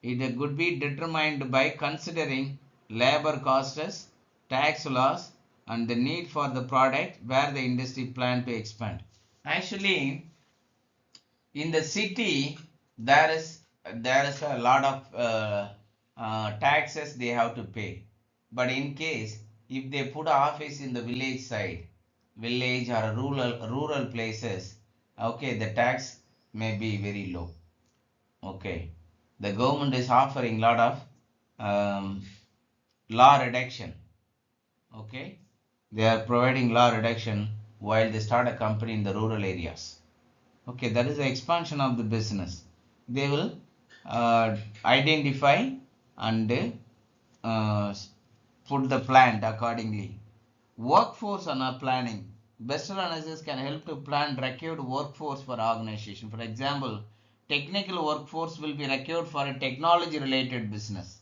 S1: It could be determined by considering labor costs, tax laws, and the need for the product where the industry plan to expand. Actually, in the city, there is a lot of taxes they have to pay. But in case if they put office in the village side, village or rural places, okay, the tax may be very low. Okay, the government is offering lot of law reduction. Okay, they are providing law reduction while they start a company in the rural areas. Okay, that is the expansion of the business. They will identify and put the plan accordingly. Workforce planning. Pestel analysis can help to plan required workforce for organization. For example, technical workforce will be required for a technology related business.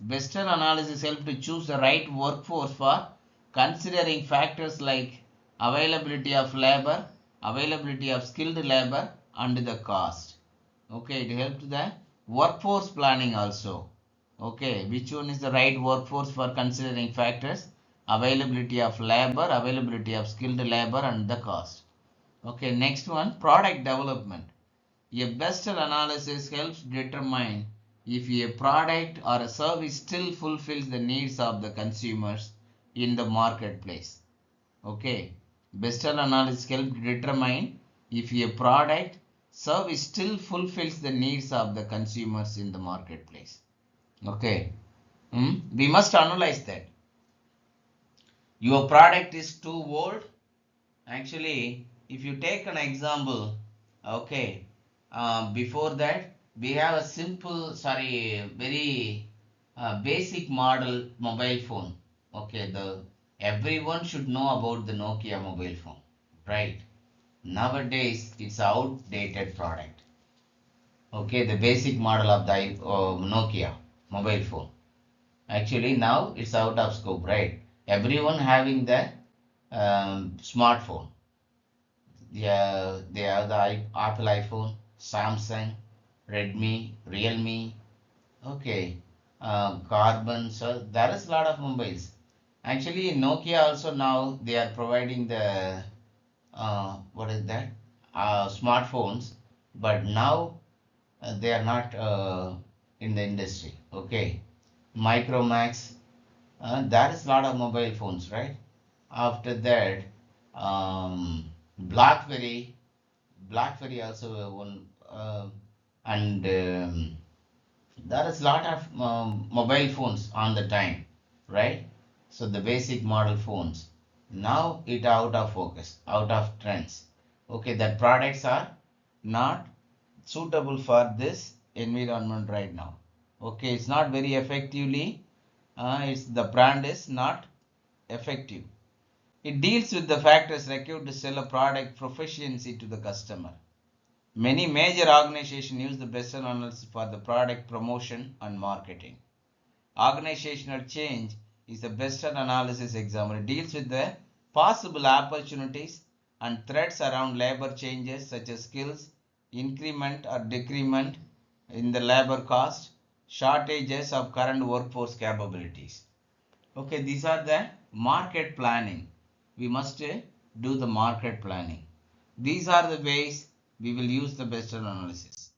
S1: Pestel analysis help to choose the right workforce for considering factors like availability of labor, availability of skilled labor, and the cost. Okay, it helps the workforce planning also. Okay, which one is the right workforce for considering factors? Availability of labor, availability of skilled labor, and the cost. Okay, next one, product development. A Pestel analysis helps determine if a product or a service still fulfills the needs of the consumers in the marketplace. Okay, Pestel analysis helps determine if a product service still fulfills the needs of the consumers in the marketplace. Okay, we must analyze that. Your product is too old. Actually, if you take an example, okay, before that we have a simple, very basic model mobile phone. Okay, everyone should know about the Nokia mobile phone, right? Nowadays, it's outdated product. Okay, the basic model of the Nokia mobile phone. Actually, now it's out of scope, right? Everyone having the smartphone. Yeah, they have the Apple iPhone, Samsung, Redmi, Realme. Okay, Carbon. So there is a lot of mobiles. Actually, Nokia also now they are providing the what is that smartphones, but now they are not in the industry. Okay, Micromax, there is a lot of mobile phones, right? After that, BlackBerry, BlackBerry also one, and there is a lot of mobile phones on the time, right? So the basic model phones. Now it out of focus, out of trends. Okay, that products are not suitable for this environment right now. Okay, it's not very effectively. It's the brand is not effective. It deals with the factors required to sell a product proficiency to the customer. Many major organizations use the Pestel analysis for the product promotion and marketing. Organizational change is the Pestel analysis example. It deals with the possible opportunities and threats around labor changes such as skills, increment or decrement in the labor cost, shortages of current workforce capabilities. Okay, these are the market planning. We must do the market planning. These are the ways we will use the Pestel analysis.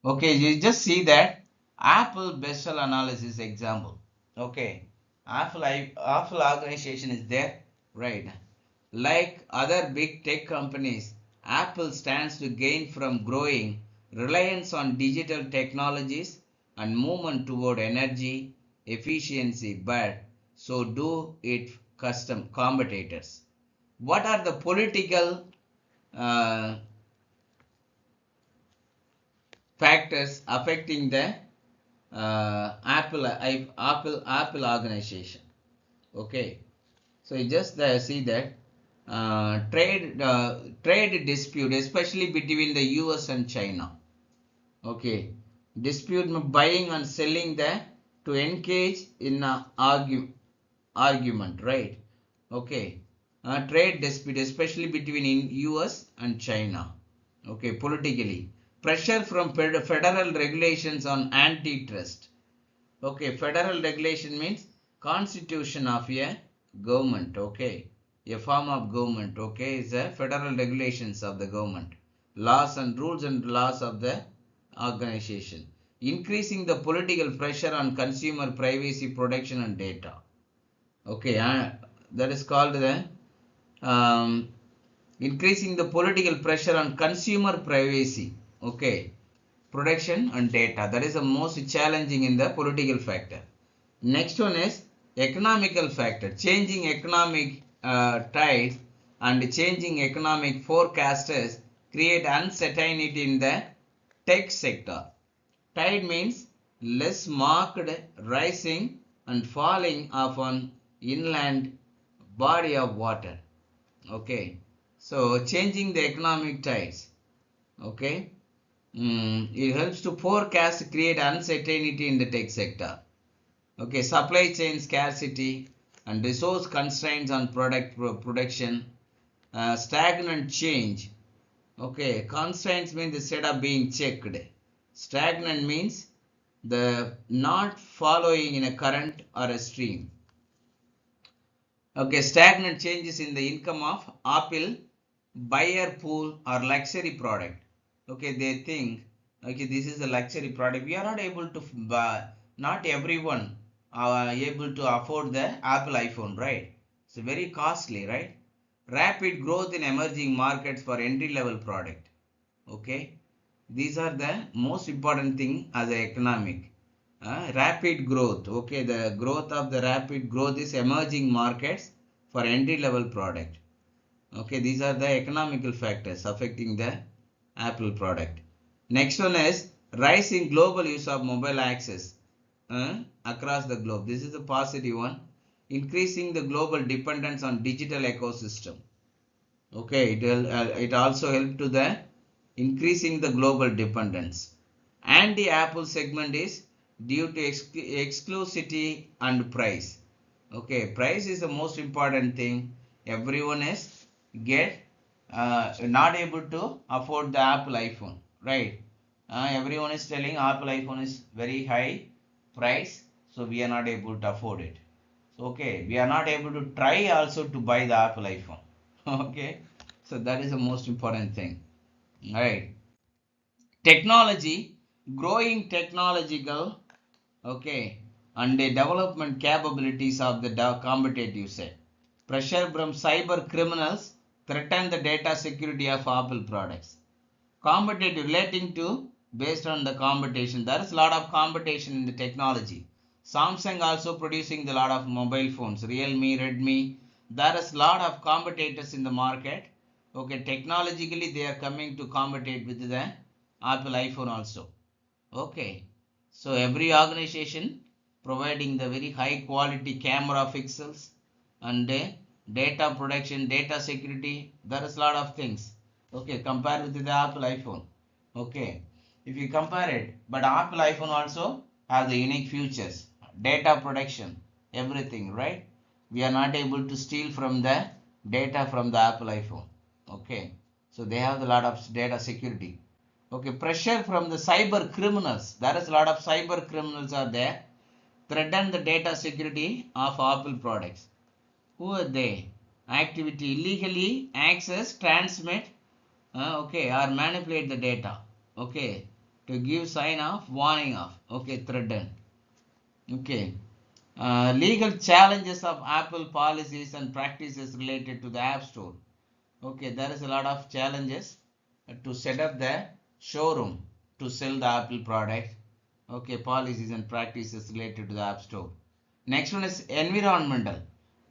S1: Okay, you just see that Apple Pestel analysis example. Okay, Apple organization is there, right? Like other big tech companies, Apple stands to gain from growing reliance on digital technologies and movement toward energy efficiency, but so do its custom competitors. What are the political uh, factors affecting the Apple organization? Okay, so you just see that trade dispute, especially between the US and China. Okay, dispute buying and selling the to engage in argument, right? Okay, trade dispute, especially between US and China. Okay, politically, pressure from federal regulations on antitrust. Okay, federal regulation means constitution of a government. Okay, a form of government. Okay, is a federal regulations of the government, laws and rules and laws of the organization. Increasing the political pressure on consumer privacy protection and data. Okay, that is called the um, increasing the political pressure on consumer privacy. Okay, protection and data. That is the most challenging in the political factor. Next one is economical factor. Changing economic tides and changing economic forecasters create uncertainty in the tech sector. Tide means less marked rising and falling of an inland body of water. Okay, so changing the economic tides. Okay, it helps to forecast, create uncertainty in the tech sector. Okay, supply chain scarcity and resource constraints on product production, stagnant change. Okay, constraints means instead of being checked. Stagnant means the not following in a current or a stream. Okay, stagnant changes in the income of Apple buyer pool or luxury product. Okay, they think, okay, this is a luxury product. We are not able to buy, not everyone are able to afford the Apple iPhone, right? It's very costly, right? Rapid growth in emerging markets for entry level product. Okay, these are the most important thing as a economic. Rapid growth. Okay, the growth of the rapid growth is emerging markets for entry level product. Okay, these are the economical factors affecting the Apple product. Next one is rising global use of mobile access across the globe. This is a positive one. Increasing the global dependence on digital ecosystem. Okay, it also help to the increasing the global dependence. And the Apple segment is due to exclusivity and price. Okay, price is the most important thing. Everyone is get not able to afford the Apple iPhone, right? Everyone is telling Apple iPhone is very high price, so we are not able to afford it. Okay, we are not able to try also to buy the Apple iPhone. Okay, so that is the most important thing. Right. Technology, growing technological, okay, and the development capabilities of the competitive set. Pressure from cyber criminals threaten the data security of Apple products. Competitive relating to based on the competition. There is a lot of competition in the technology. Samsung also producing the lot of mobile phones. Realme, Redmi. There is a lot of competitors in the market. Okay, technologically they are coming to compete with the Apple iPhone also. Okay, so every organization providing the very high quality camera pixels and data protection, data security. There is a lot of things. Okay, compare with the Apple iPhone. Okay, if you compare it, but Apple iPhone also has the unique features, data protection, everything, right? We are not able to steal from the data from the Apple iPhone. Okay, so they have a lot of data security. Okay, pressure from the cyber criminals. There is a lot of cyber criminals are there. Threaten the data security of Apple products. Who are they? Activity illegally access, transmit, okay, or manipulate the data. Okay, to give sign of warning of. Okay, threaten. Okay, legal challenges of Apple policies and practices related to the App Store. Okay, there is a lot of challenges to set up the showroom to sell the Apple product. Okay, policies and practices related to the App Store. Next one is environmental.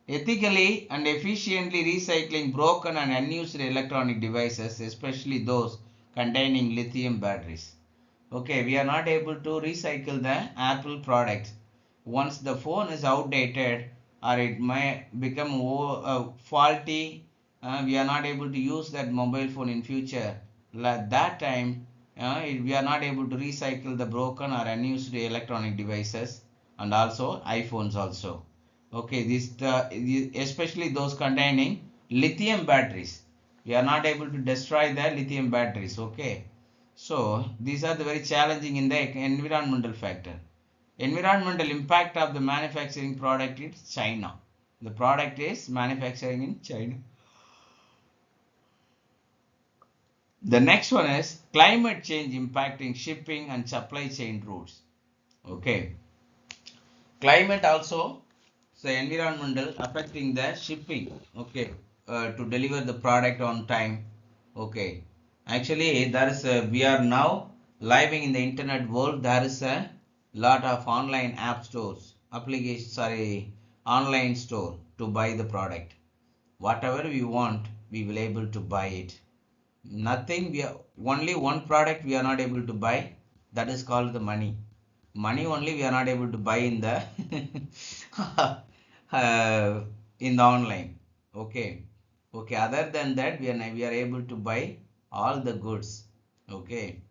S1: Ethically and efficiently recycling broken and unused electronic devices, especially those containing lithium batteries. Okay, we are not able to recycle the Apple product. Once the phone is outdated or it may become faulty, we are not able to use that mobile phone in future. At that time, we are not able to recycle the broken or unused electronic devices and also iPhones also. Okay, especially those containing lithium batteries. We are not able to destroy the lithium batteries. Okay, so these are the very challenging in the environmental factor. Environmental impact of the manufacturing product in China. The product is manufacturing in China. The next one is climate change impacting shipping and supply chain routes. Okay. Climate also, so environmental affecting the shipping. Okay. To deliver the product on time. Okay. Actually, there is we are now living in the internet world. There is a lot of online app stores, online store to buy the product. Whatever we want, we will able to buy it. Nothing, we are only one product we are not able to buy. That is called the money. Money only we are not able to buy in the in the online. Okay. Okay. Other than that, we are able to buy all the goods. Okay.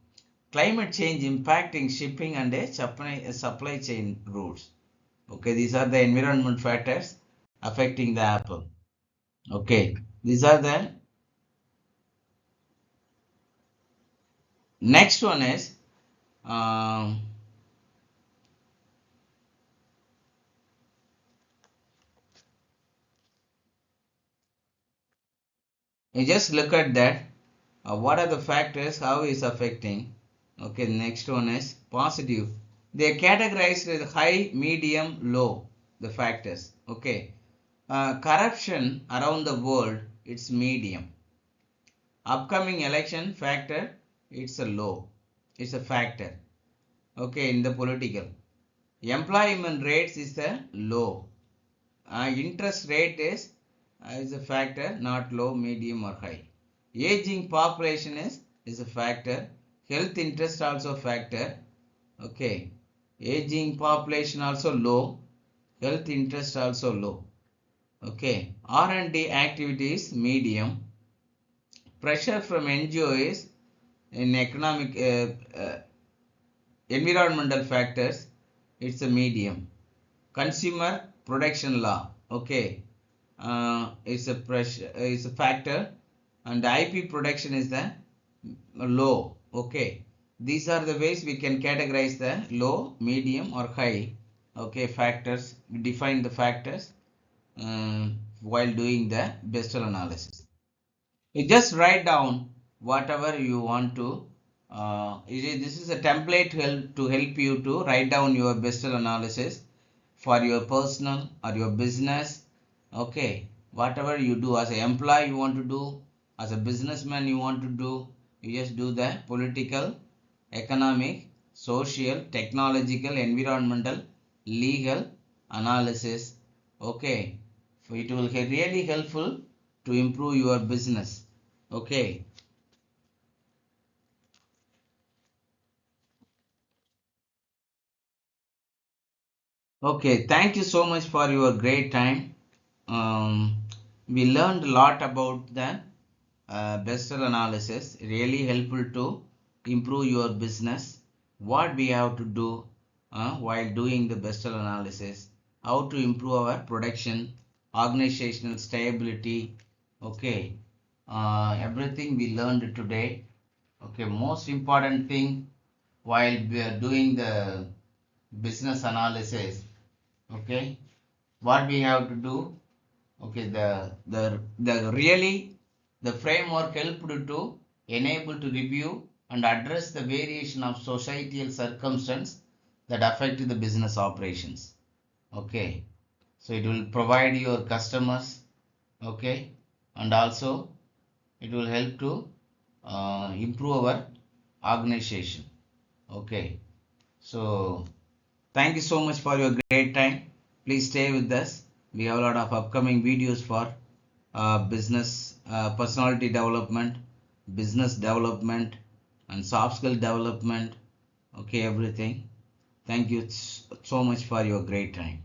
S1: Climate change impacting shipping and supply chain routes. Okay, these are the environment factors affecting the Apple. Okay, these are the next one is um, you just look at that. What are the factors? How is affecting? Okay, next one is positive. They are categorized as high, medium, low. The factors. Okay, corruption around the world. It's medium. Upcoming election factor. It's a low. It's a factor. Okay, in the political. Employment rates is a low. Interest rate is a factor, not low, medium or high. Aging population is a factor. Health interest also factor. Okay. Aging population also low. Health interest also low. Okay. R&D activities medium. Pressure from NGOs in economic environmental factors, it's a medium. Consumer protection law, okay, is a pressure, is a factor, and the IP protection is the low. Okay, these are the ways we can categorize the low, medium, or high. Okay, factors. We define the factors while doing the Pestel analysis. You just write down whatever you want to. This is a template to help you to write down your Pestel analysis for your personal or your business. Okay, whatever you do as an employee you want to do, as a businessman you want to do, you just do the political, economic, social, technological, environmental, legal analysis. Okay, so it will be really helpful to improve your business. Okay. Okay, thank you so much for your great time. Um, we learned a lot about the Pestel analysis. Really helpful to improve your business. What we have to do while doing the Pestel analysis. How to improve our production, organizational stability. Okay, everything we learned today. Okay, most important thing while we are doing the business analysis. Okay, what we have to do. Okay, the really the framework helped to enable to review and address the variation of societal circumstance that affect the business operations. Okay, so it will provide your customers. Okay, and also it will help to improve our organization. Okay, so thank you so much for your great time. Please stay with us. We have a lot of upcoming videos for business, personality development, business development, and soft skill development. Okay, everything. Thank you so much for your great time.